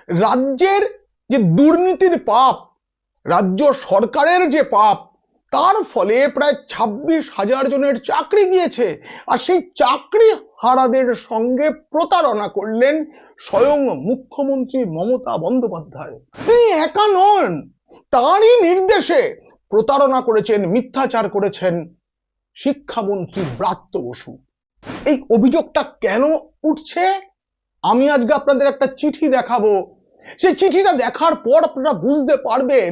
রাজ্যের যে দুর্নীতির পাপ, রাজ্য সরকারের যে পাপ, তার ফলে প্রায় 26,000 জনের চাকরি গিয়েছে। আর সেই চাকরি হারাদের সঙ্গে প্রতারণা করলেন স্বয়ং মুখ্যমন্ত্রী মমতা বন্দ্যোপাধ্যায়। তিনি একা নন, তারই নির্দেশে প্রতারণা করেছেন, মিথ্যাচার করেছেন শিক্ষামন্ত্রী ব্রাত্য বসু। এই অভিযোগটা কেন উঠছে, আমি আজকে আপনাদের একটা চিঠি দেখাবো। সেই চিঠিটা দেখার পর আপনারা বুঝতে পারবেন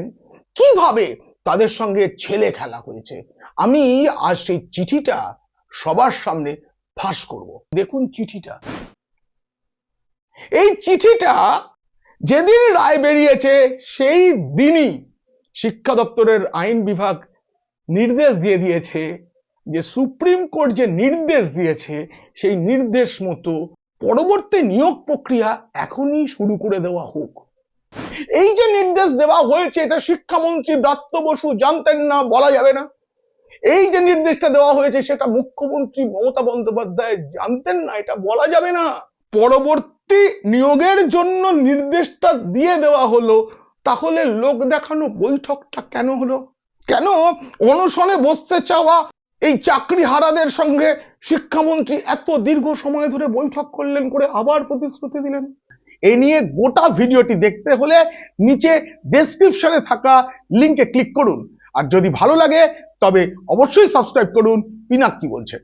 কিভাবে তাদের সঙ্গে ছেলে খেলা হয়েছে। আমি আজ সেই চিঠিটা সবার সামনে ফাঁস করব। দেখুন চিঠিটা। এই চিঠিটা যেদিন রায় বেরিয়েছে সেই দিনই শিক্ষা দপ্তরের আইন বিভাগ নির্দেশ দিয়ে দিয়েছে যে সুপ্রিম কোর্ট যে নির্দেশ দিয়েছে সেই নির্দেশ মতো পরবর্তী নিয়োগ প্রক্রিয়া এখনই শুরু করে দেওয়া হোক। এই যে নির্দেশ দেওয়া হয়েছে এটা শিক্ষামন্ত্রী ব্রাত্য বসু জানতেন না, বলা যাবে না। এই যে নির্দেশটা দেওয়া হয়েছে সেটা মুখ্যমন্ত্রী মমতা বন্দ্যোপাধ্যায় জানতেন না, এটা বলা যাবে না। পরবর্তী নিয়োগের জন্য নির্দেশটা দিয়ে দেওয়া হলো, তাহলে লোক দেখানো বৈঠকটা কেন হলো? কেন অনশনে বসতে চাওয়া এই চাকরি হারাদের সঙ্গে শিক্ষামন্ত্রী এত দীর্ঘ সময় ধরে বৈঠক করলেন, করে আবার প্রতিশ্রুতি দিলেন? এই নিয়ে গোটা ভিডিওটি দেখতে হলে নিচে ডেসক্রিপশনে থাকা লিংকে ক্লিক করুন। আর যদি ভালো লাগে তবে অবশ্যই সাবস্ক্রাইব করুন পিনাক কি বলছে।